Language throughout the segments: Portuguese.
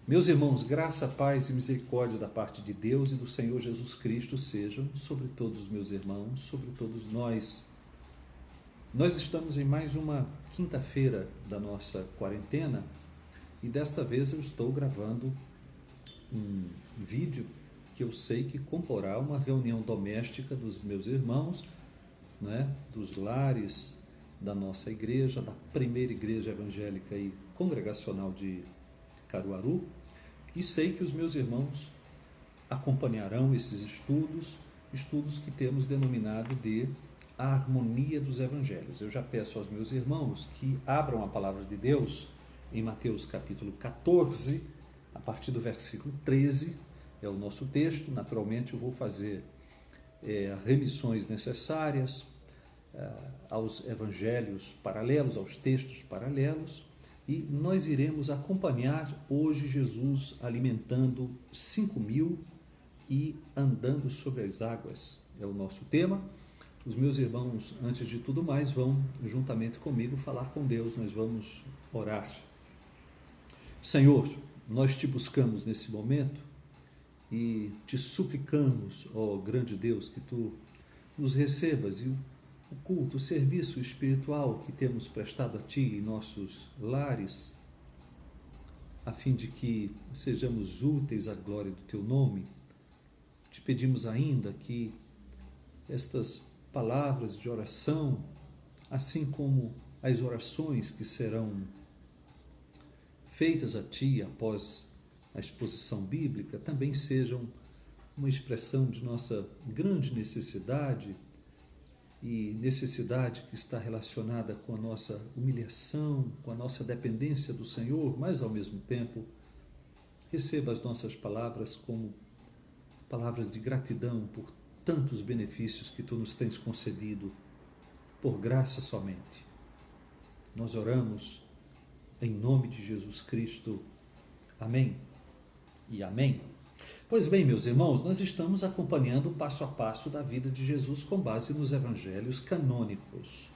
Meus irmãos, graça, paz e misericórdia da parte de Deus e do Senhor Jesus Cristo sejam sobre todos os meus irmãos, sobre todos nós. Nós estamos em mais uma quinta-feira da nossa quarentena e desta vez eu estou gravando um vídeo que eu sei que comporá uma reunião doméstica dos meus irmãos, né, dos lares da nossa igreja, da primeira igreja evangélica e congregacional de Caruaru, e sei que os meus irmãos acompanharão esses estudos que temos denominado de a harmonia dos evangelhos. Eu já peço aos meus irmãos que abram a palavra de Deus em Mateus capítulo 14, a partir do versículo 13, é o nosso texto. Naturalmente eu vou fazer remissões necessárias aos evangelhos paralelos, aos textos paralelos, e nós iremos acompanhar hoje Jesus alimentando 5.000 e andando sobre as águas. É o nosso tema. Os meus irmãos, antes de tudo mais, vão juntamente comigo falar com Deus. Nós vamos orar. Senhor, nós te buscamos nesse momento e te suplicamos, ó grande Deus, que tu nos recebas e o culto, o serviço espiritual que temos prestado a Ti em nossos lares, a fim de que sejamos úteis à glória do Teu nome. Te pedimos ainda que estas palavras de oração, assim como as orações que serão feitas a Ti após a exposição bíblica, também sejam uma expressão de nossa grande necessidade, e necessidade que está relacionada com a nossa humilhação, com a nossa dependência do Senhor, mas ao mesmo tempo receba as nossas palavras como palavras de gratidão por tantos benefícios que Tu nos tens concedido, por graça somente. Nós oramos em nome de Jesus Cristo. Amém e amém. Pois bem, meus irmãos, nós estamos acompanhando o passo a passo da vida de Jesus com base nos evangelhos canônicos,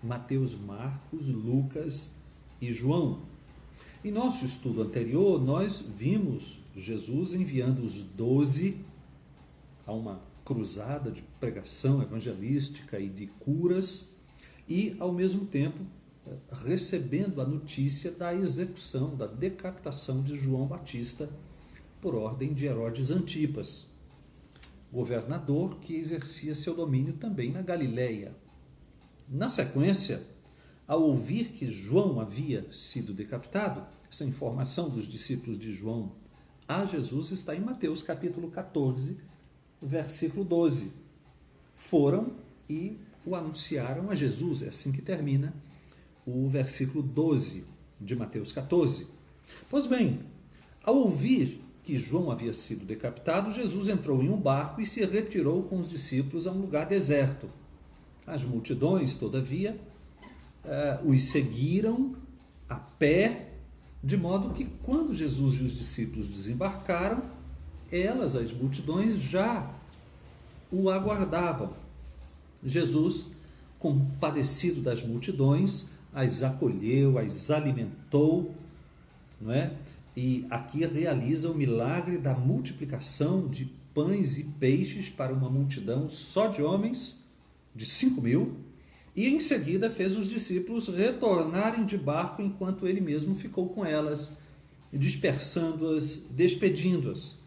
Mateus, Marcos, Lucas e João. Em nosso estudo anterior, nós vimos Jesus enviando os 12 a uma cruzada de pregação evangelística e de curas e, ao mesmo tempo, recebendo a notícia da execução, da decapitação de João Batista por ordem de Herodes Antipas, governador que exercia seu domínio também na Galileia. Na sequência, ao ouvir que João havia sido decapitado, essa informação dos discípulos de João a Jesus está em Mateus capítulo 14, versículo 12. Foram e o anunciaram a Jesus, é assim que termina o versículo 12 de Mateus 14. Pois bem, ao ouvir que João havia sido decapitado, Jesus entrou em um barco e se retirou com os discípulos a um lugar deserto. As multidões, todavia, os seguiram a pé, de modo que quando Jesus e os discípulos desembarcaram, as multidões, já o aguardavam. Jesus, compadecido das multidões, as acolheu, as alimentou, não é? E aqui realiza o milagre da multiplicação de pães e peixes para uma multidão só de homens, de 5.000, e em seguida fez os discípulos retornarem de barco enquanto ele mesmo ficou com elas, dispersando-as, despedindo-as.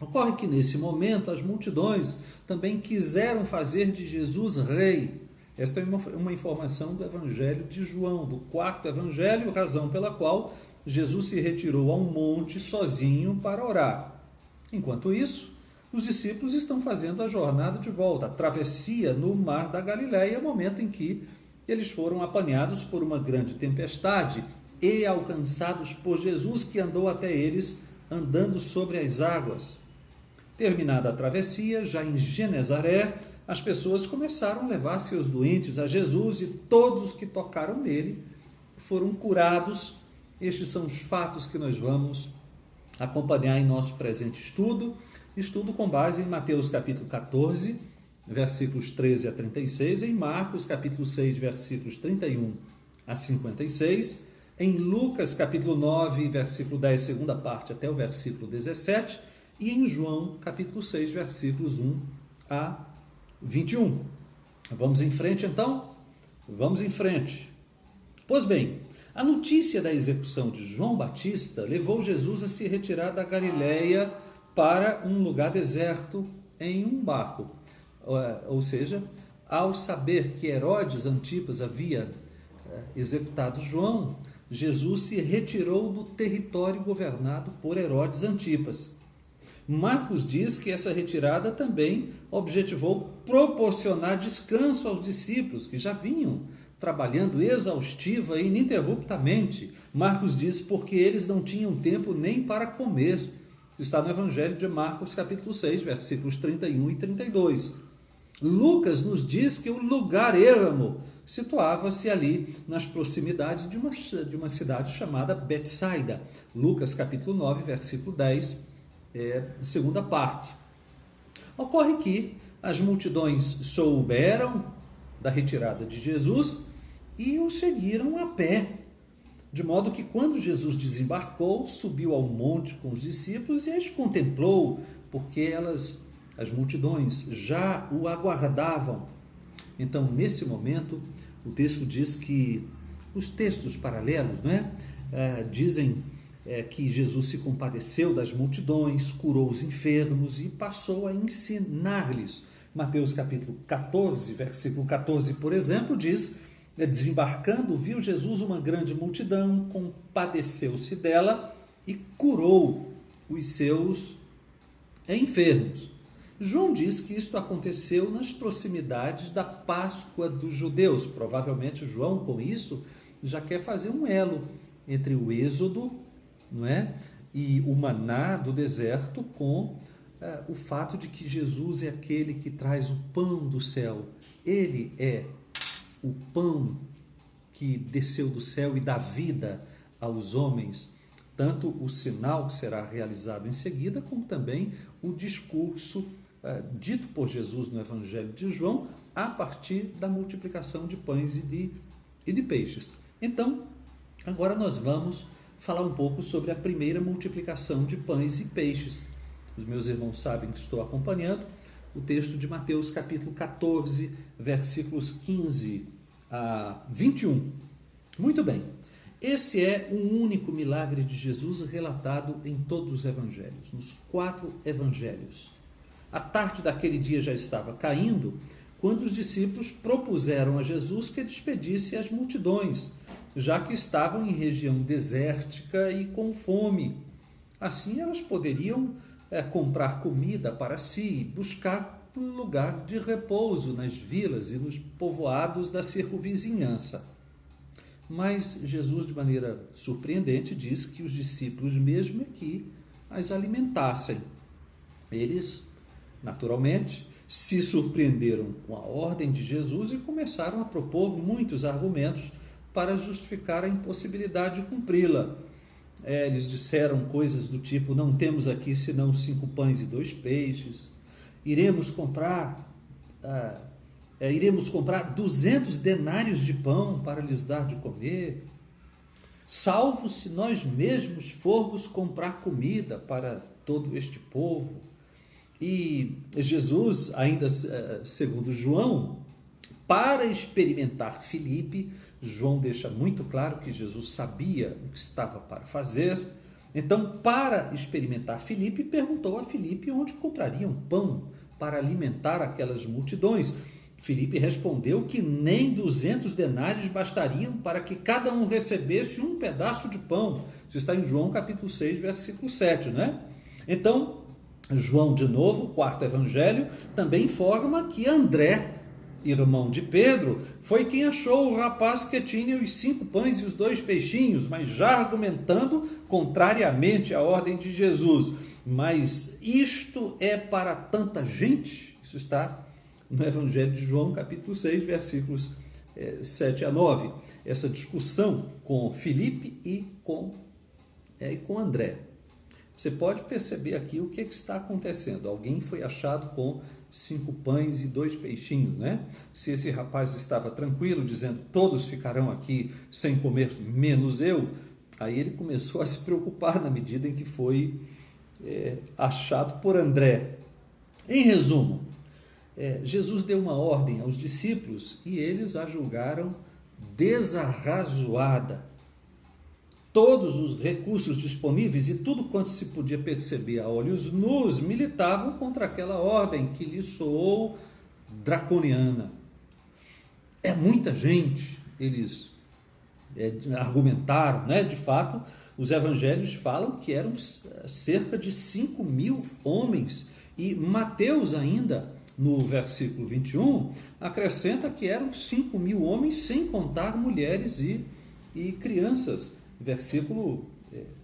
Ocorre que nesse momento as multidões também quiseram fazer de Jesus rei. Esta é uma informação do Evangelho de João, do quarto Evangelho, razão pela qual Jesus se retirou a um monte sozinho para orar. Enquanto isso, os discípulos estão fazendo a jornada de volta, a travessia no mar da Galileia, momento em que eles foram apanhados por uma grande tempestade e alcançados por Jesus, que andou até eles andando sobre as águas. Terminada a travessia, já em Genezaré, as pessoas começaram a levar seus doentes a Jesus e todos que tocaram nele foram curados. Estes são os fatos que nós vamos acompanhar em nosso presente estudo com base em Mateus capítulo 14, versículos 13 a 36, em Marcos capítulo 6, versículos 31 a 56, em Lucas capítulo 9, versículo 10, segunda parte, até o versículo 17, e em João capítulo 6, versículos 1 a 21. Vamos em frente então? Vamos em frente. Pois bem, a notícia da execução de João Batista levou Jesus a se retirar da Galileia para um lugar deserto em um barco. Ou seja, ao saber que Herodes Antipas havia executado João, Jesus se retirou do território governado por Herodes Antipas. Marcos diz que essa retirada também objetivou proporcionar descanso aos discípulos que já vinham trabalhando exaustiva e ininterruptamente. Marcos diz porque eles não tinham tempo nem para comer. Está no Evangelho de Marcos, capítulo 6, versículos 31 e 32. Lucas nos diz que o lugar ermo situava-se ali nas proximidades de uma cidade chamada Betsaida. Lucas, capítulo 9, versículo 10, segunda parte. Ocorre que as multidões souberam da retirada de Jesus e o seguiram a pé. De modo que quando Jesus desembarcou, subiu ao monte com os discípulos e as contemplou, porque as multidões já o aguardavam. Então, nesse momento, o texto diz que os textos paralelos, dizem que Jesus se compadeceu das multidões, curou os enfermos e passou a ensinar-lhes. Mateus capítulo 14, versículo 14, por exemplo, diz: desembarcando, viu Jesus uma grande multidão, compadeceu-se dela e curou os seus enfermos. João diz que isto aconteceu nas proximidades da Páscoa dos judeus. Provavelmente João, com isso, já quer fazer um elo entre o Êxodo, e o maná do deserto com o fato de que Jesus é aquele que traz o pão do céu. Ele é o pão que desceu do céu e dá vida aos homens. Tanto o sinal que será realizado em seguida, como também o discurso dito por Jesus no Evangelho de João, a partir da multiplicação de pães e de peixes. Então, agora nós vamos falar um pouco sobre a primeira multiplicação de pães e peixes. Os meus irmãos sabem que estou acompanhando o texto de Mateus capítulo 14, versículos 15 a 21. Muito bem, esse é um único milagre de Jesus relatado em todos os evangelhos, nos 4 evangelhos. A tarde daquele dia já estava caindo, quando os discípulos propuseram a Jesus que despedisse as multidões, já que estavam em região desértica e com fome. Assim elas poderiam comprar comida para si e buscar um lugar de repouso nas vilas e nos povoados da circunvizinhança. Mas Jesus, de maneira surpreendente, diz que os discípulos mesmo que as alimentassem. Eles, naturalmente, se surpreenderam com a ordem de Jesus e começaram a propor muitos argumentos para justificar a impossibilidade de cumpri-la. Eles disseram coisas do tipo: não temos aqui senão 5 pães e 2 peixes, iremos comprar 200 denários de pão para lhes dar de comer, salvo se nós mesmos formos comprar comida para todo este povo. E Jesus, ainda segundo João, para experimentar Filipe, João deixa muito claro que Jesus sabia o que estava para fazer. Então, para experimentar Filipe, perguntou a Filipe onde comprariam pão para alimentar aquelas multidões. Filipe respondeu que nem 200 denários bastariam para que cada um recebesse um pedaço de pão. Isso está em João capítulo 6, versículo 7, Então, João, de novo, o 4º evangelho, também informa que André, irmão de Pedro, foi quem achou o rapaz que tinha os 5 pães e os 2 peixinhos, mas já argumentando contrariamente à ordem de Jesus. Mas isto é para tanta gente? Isso está no Evangelho de João, capítulo 6, versículos 7 a 9. Essa discussão com Filipe e com André. Você pode perceber aqui o que está acontecendo. Alguém foi achado com 5 pães e 2 peixinhos, né? Se esse rapaz estava tranquilo, dizendo, todos ficarão aqui sem comer, menos eu, aí ele começou a se preocupar na medida em que foi achado por André. Em resumo, Jesus deu uma ordem aos discípulos e eles a julgaram desarrazoada. Todos os recursos disponíveis e tudo quanto se podia perceber a olhos nus militavam contra aquela ordem que lhe soou draconiana. É muita gente, eles argumentaram, né? De fato, os evangelhos falam que eram cerca de 5.000 homens, e Mateus ainda, no versículo 21, acrescenta que eram 5.000 homens, sem contar mulheres e crianças. Versículo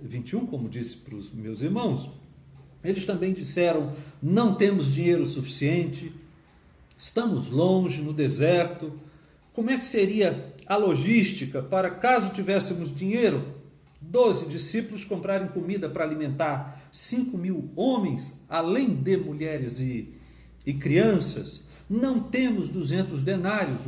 21, como disse para os meus irmãos. Eles também disseram, não temos dinheiro suficiente, estamos longe, no deserto. Como é que seria a logística para, caso tivéssemos dinheiro, 12 discípulos comprarem comida para alimentar 5.000 homens, além de mulheres e crianças? Não temos 200 denários,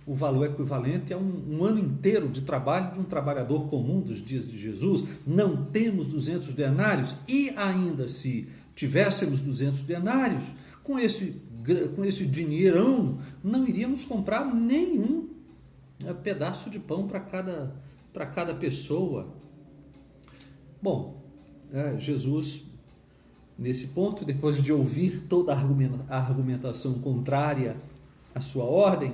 o valor equivalente a um ano inteiro de trabalho de um trabalhador comum dos dias de Jesus. Não temos 200 denários, e ainda se tivéssemos 200 denários, com esse dinheirão, não iríamos comprar nenhum pedaço de pão para cada pessoa. Bom, Jesus, nesse ponto, depois de ouvir toda a argumentação contrária à sua ordem,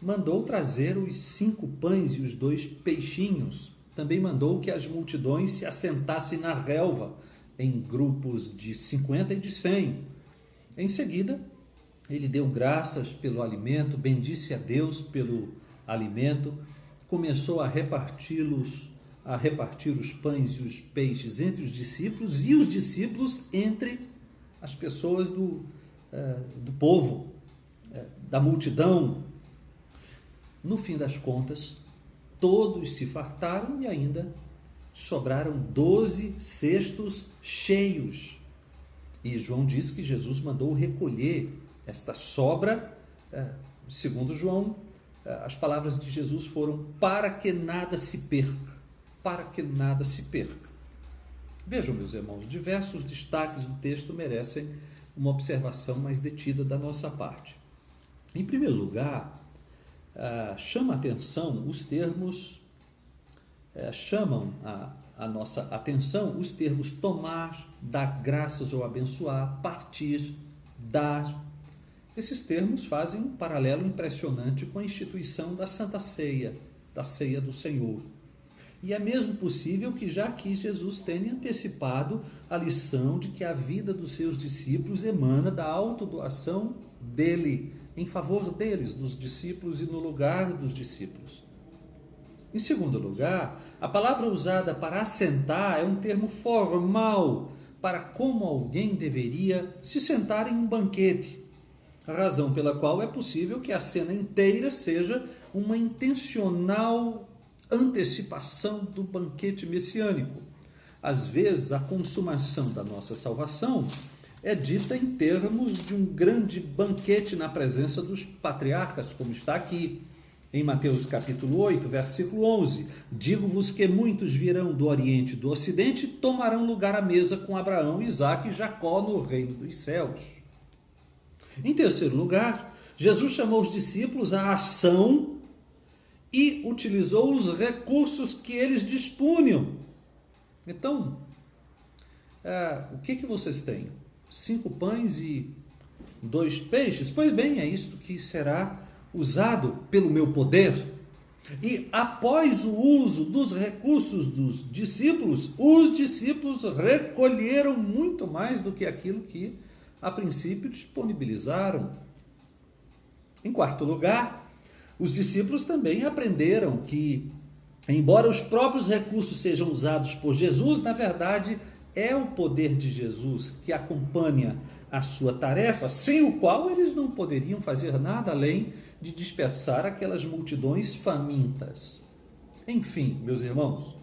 mandou trazer os 5 pães e os 2 peixinhos. Também mandou que as multidões se assentassem na relva, em grupos de 50 e de 100. Em seguida, ele deu graças pelo alimento, bendisse a Deus pelo alimento, começou a repartir os pães e os peixes entre os discípulos, e os discípulos entre as pessoas do povo, da multidão. No fim das contas, todos se fartaram e ainda sobraram 12 cestos cheios. E João diz que Jesus mandou recolher esta sobra. Segundo João, as palavras de Jesus foram para que nada se perca. Para que nada se perca. Vejam, meus irmãos, diversos destaques do texto merecem uma observação mais detida da nossa parte. Em primeiro lugar, chama a atenção os termos, chamam a nossa atenção os termos tomar, dar graças ou abençoar, partir, dar. Esses termos fazem um paralelo impressionante com a instituição da Santa Ceia, da Ceia do Senhor. E é mesmo possível que já aqui Jesus tenha antecipado a lição de que a vida dos seus discípulos emana da autodoação dele, em favor deles, dos discípulos e no lugar dos discípulos. Em segundo lugar, a palavra usada para assentar é um termo formal para como alguém deveria se sentar em um banquete, a razão pela qual é possível que a cena inteira seja uma intencional antecipação do banquete messiânico. Às vezes, a consumação da nossa salvação é dita em termos de um grande banquete na presença dos patriarcas, como está aqui em Mateus capítulo 8, versículo 11. Digo-vos que muitos virão do Oriente e do Ocidente e tomarão lugar à mesa com Abraão, Isaque e Jacó no reino dos céus. Em terceiro lugar, Jesus chamou os discípulos à ação e utilizou os recursos que eles dispunham. Então, o que vocês têm? 5 pães e 2 peixes? Pois bem, é isto que será usado pelo meu poder. E após o uso dos recursos dos discípulos, os discípulos recolheram muito mais do que aquilo que a princípio disponibilizaram. Em quarto lugar, os discípulos também aprenderam que, embora os próprios recursos sejam usados por Jesus, na verdade é o poder de Jesus que acompanha a sua tarefa, sem o qual eles não poderiam fazer nada além de dispersar aquelas multidões famintas. Enfim, meus irmãos,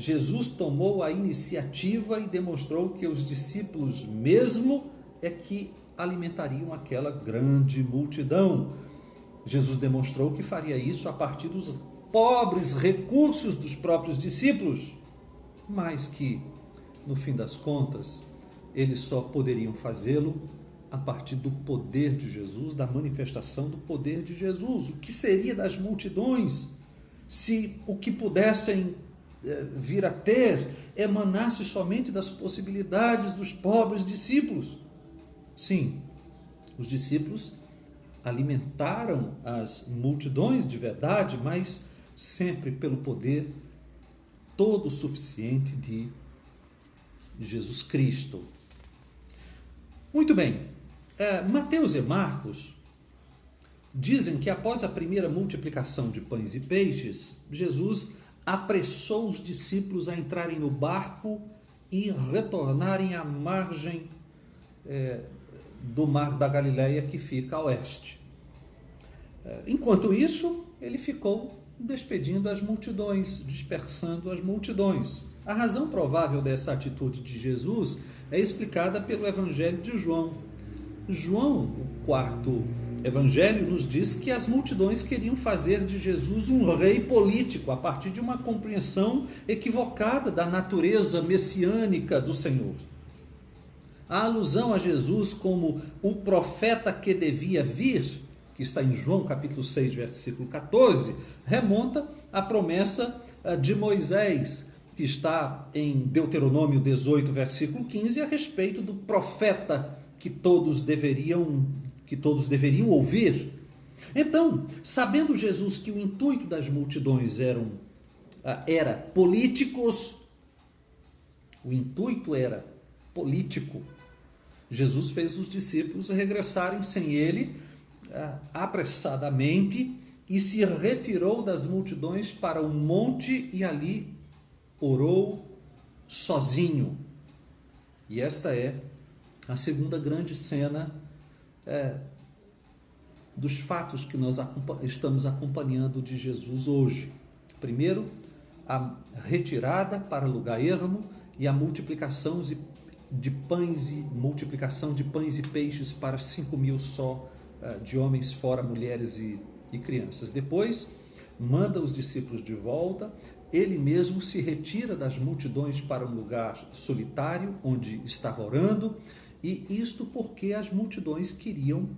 Jesus tomou a iniciativa e demonstrou que os discípulos mesmo é que alimentariam aquela grande multidão. Jesus demonstrou que faria isso a partir dos pobres recursos dos próprios discípulos, mas que, no fim das contas, eles só poderiam fazê-lo a partir do poder de Jesus, da manifestação do poder de Jesus. O que seria das multidões se o que pudessem vir a ter emanasse somente das possibilidades dos pobres discípulos? Sim, os discípulos alimentaram as multidões de verdade, mas sempre pelo poder todo suficiente de Jesus Cristo. Muito bem, Mateus e Marcos dizem que após a primeira multiplicação de pães e peixes, Jesus apressou os discípulos a entrarem no barco e retornarem à margem do mar da Galileia, que fica a oeste. Enquanto isso, ele ficou despedindo as multidões, dispersando as multidões. A razão provável dessa atitude de Jesus é explicada pelo Evangelho de João. João, o quarto Evangelho, nos diz que as multidões queriam fazer de Jesus um rei político a partir de uma compreensão equivocada da natureza messiânica do Senhor. A alusão a Jesus como o profeta que devia vir, que está em João capítulo 6, versículo 14, remonta à promessa de Moisés, que está em Deuteronômio 18, versículo 15, a respeito do profeta que todos deveriam ouvir. Então, sabendo Jesus que o intuito das multidões era políticos, o intuito era político, Jesus fez os discípulos regressarem sem ele apressadamente e se retirou das multidões para um monte e ali orou sozinho. E esta é a segunda grande cena dos fatos que nós estamos acompanhando de Jesus hoje. Primeiro, a retirada para lugar ermo e a multiplicação de pães e peixes para 5.000 só, de homens fora mulheres e crianças. Depois, manda os discípulos de volta, ele mesmo se retira das multidões para um lugar solitário, onde estava orando, e isto porque as multidões queriam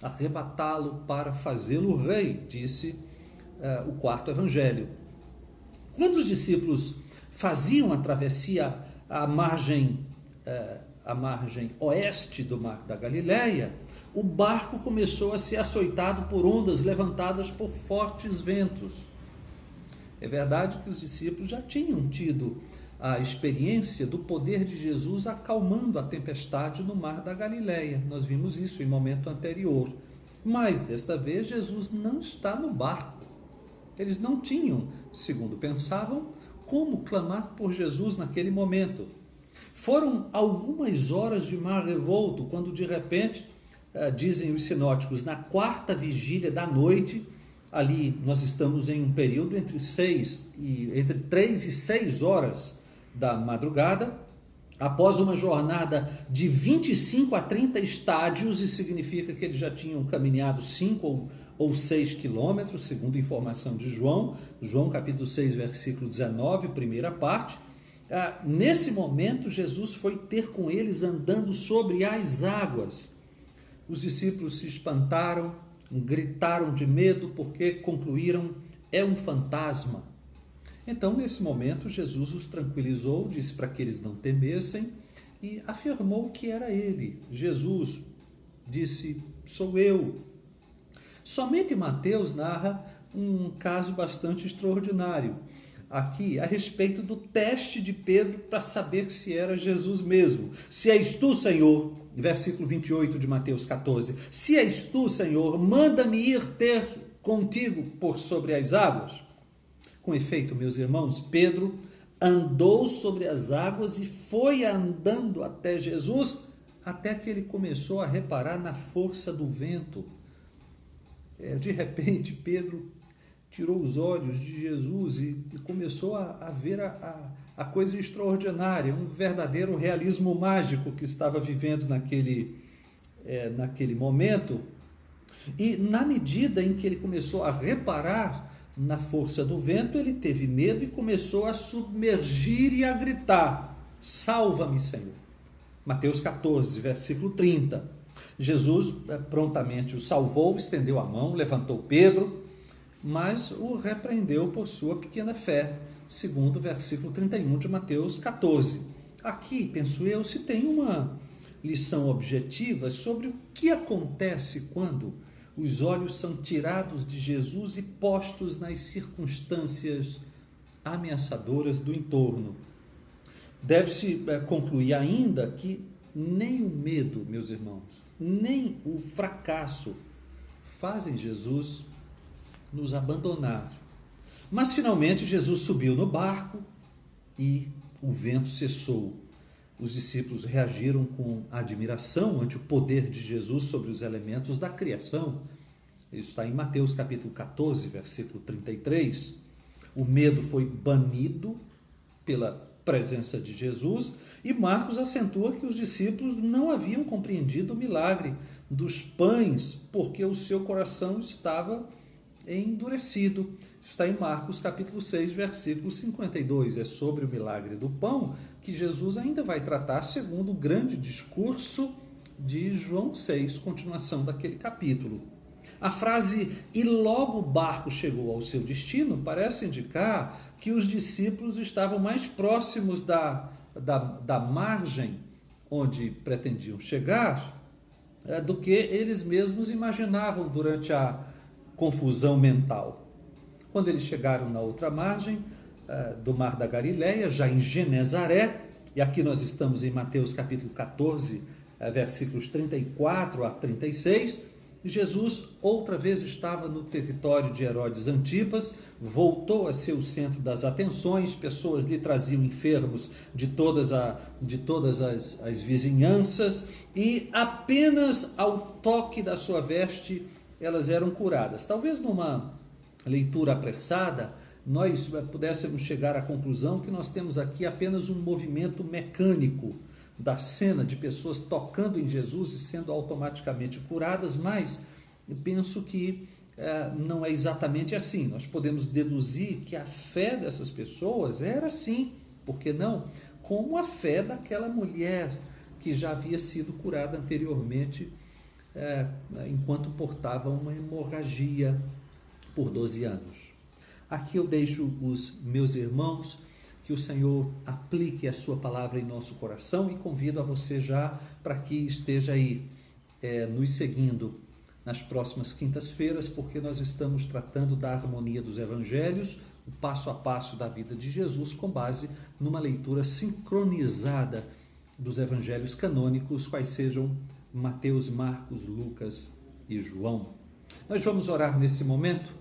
arrebatá-lo para fazê-lo rei, disse o quarto evangelho. Quando os discípulos faziam a travessia à margem oeste do mar da Galileia, o barco começou a ser açoitado por ondas levantadas por fortes ventos. É verdade que os discípulos já tinham tido a experiência do poder de Jesus acalmando a tempestade no mar da Galileia. Nós vimos isso em momento anterior. Mas, desta vez, Jesus não está no barco. Eles não tinham, segundo pensavam, como clamar por Jesus naquele momento. Foram algumas horas de mar revolto, quando de repente, dizem os sinóticos, na quarta vigília da noite, ali nós estamos em um período entre 3 e 6 horas da madrugada, após uma jornada de 25 a 30 estádios, isso significa que eles já tinham caminhado 5 ou 6 quilômetros, segundo a informação de João capítulo 6, versículo 19, primeira parte. Nesse momento, Jesus foi ter com eles andando sobre as águas. Os discípulos se espantaram, gritaram de medo, porque concluíram, é um fantasma. Então, nesse momento, Jesus os tranquilizou, disse para que eles não temessem e afirmou que era ele. Jesus disse, sou eu. Somente Mateus narra um caso bastante extraordinário aqui a respeito do teste de Pedro para saber se era Jesus mesmo. Se és tu, Senhor, versículo 28 de Mateus 14, se és tu, Senhor, manda-me ir ter contigo por sobre as águas. Com efeito, meus irmãos, Pedro andou sobre as águas e foi andando até Jesus, até que ele começou a reparar na força do vento. De repente, Pedro tirou os olhos de Jesus e começou a ver a coisa extraordinária, um verdadeiro realismo mágico que estava vivendo naquele momento. E na medida em que ele começou a reparar na força do vento, ele teve medo e começou a submergir e a gritar: salva-me, Senhor. Mateus 14, versículo 30. Jesus prontamente o salvou, estendeu a mão, levantou Pedro, mas o repreendeu por sua pequena fé, segundo o versículo 31 de Mateus 14. Aqui, penso eu, se tem uma lição objetiva sobre o que acontece quando os olhos são tirados de Jesus e postos nas circunstâncias ameaçadoras do entorno. Deve-se concluir ainda que nem o medo, meus irmãos, nem o fracasso fazem Jesus nos abandonar. Mas finalmente Jesus subiu no barco e o vento cessou. Os discípulos reagiram com admiração ante o poder de Jesus sobre os elementos da criação. Isso está em Mateus capítulo 14, versículo 33. O medo foi banido pela presença de Jesus, e Marcos acentua que os discípulos não haviam compreendido o milagre dos pães, porque o seu coração estava endurecido. Está em Marcos capítulo 6, versículo 52. É sobre o milagre do pão que Jesus ainda vai tratar, segundo o grande discurso de João 6, continuação daquele capítulo. A frase "e logo o barco chegou ao seu destino" parece indicar que os discípulos estavam mais próximos da margem onde pretendiam chegar do que eles mesmos imaginavam durante a confusão mental. Quando eles chegaram na outra margem do Mar da Galileia, já em Genezaré, e aqui nós estamos em Mateus capítulo 14, versículos 34 a 36, Jesus outra vez estava no território de Herodes Antipas, voltou a ser o centro das atenções, pessoas lhe traziam enfermos de todas as vizinhanças, e apenas ao toque da sua veste elas eram curadas. Talvez numa leitura apressada nós pudéssemos chegar à conclusão que nós temos aqui apenas um movimento mecânico da cena de pessoas tocando em Jesus e sendo automaticamente curadas, mas eu penso que não é exatamente assim. Nós podemos deduzir que a fé dessas pessoas era sim, por que não? Como a fé daquela mulher que já havia sido curada anteriormente enquanto portava uma hemorragia por 12 anos. Aqui eu deixo os meus irmãos, que o Senhor aplique a sua palavra em nosso coração, e convido a você já para que esteja aí nos seguindo nas próximas quintas-feiras, porque nós estamos tratando da harmonia dos evangelhos, o passo a passo da vida de Jesus, com base numa leitura sincronizada dos evangelhos canônicos, quais sejam Mateus, Marcos, Lucas e João. Nós vamos orar nesse momento.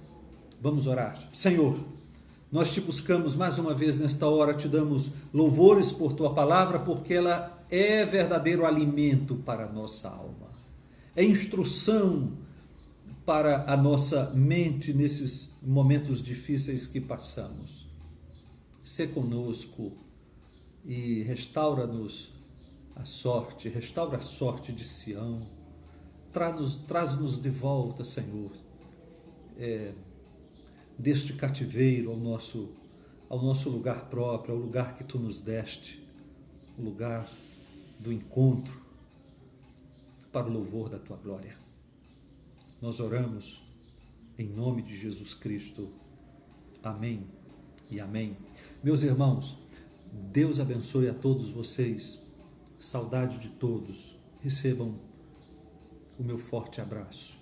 Vamos orar. Senhor, nós te buscamos mais uma vez nesta hora, te damos louvores por tua palavra, porque ela é verdadeiro alimento para a nossa alma. É instrução para a nossa mente nesses momentos difíceis que passamos. Sê conosco e restaura-nos a sorte, restaura a sorte de Sião. Traz-nos de volta, Senhor, deste cativeiro ao nosso lugar próprio, ao lugar que tu nos deste, o lugar do encontro, para o louvor da tua glória. Nós oramos em nome de Jesus Cristo. Amém e amém. Meus irmãos, Deus abençoe a todos vocês. Saudade de todos. Recebam o meu forte abraço.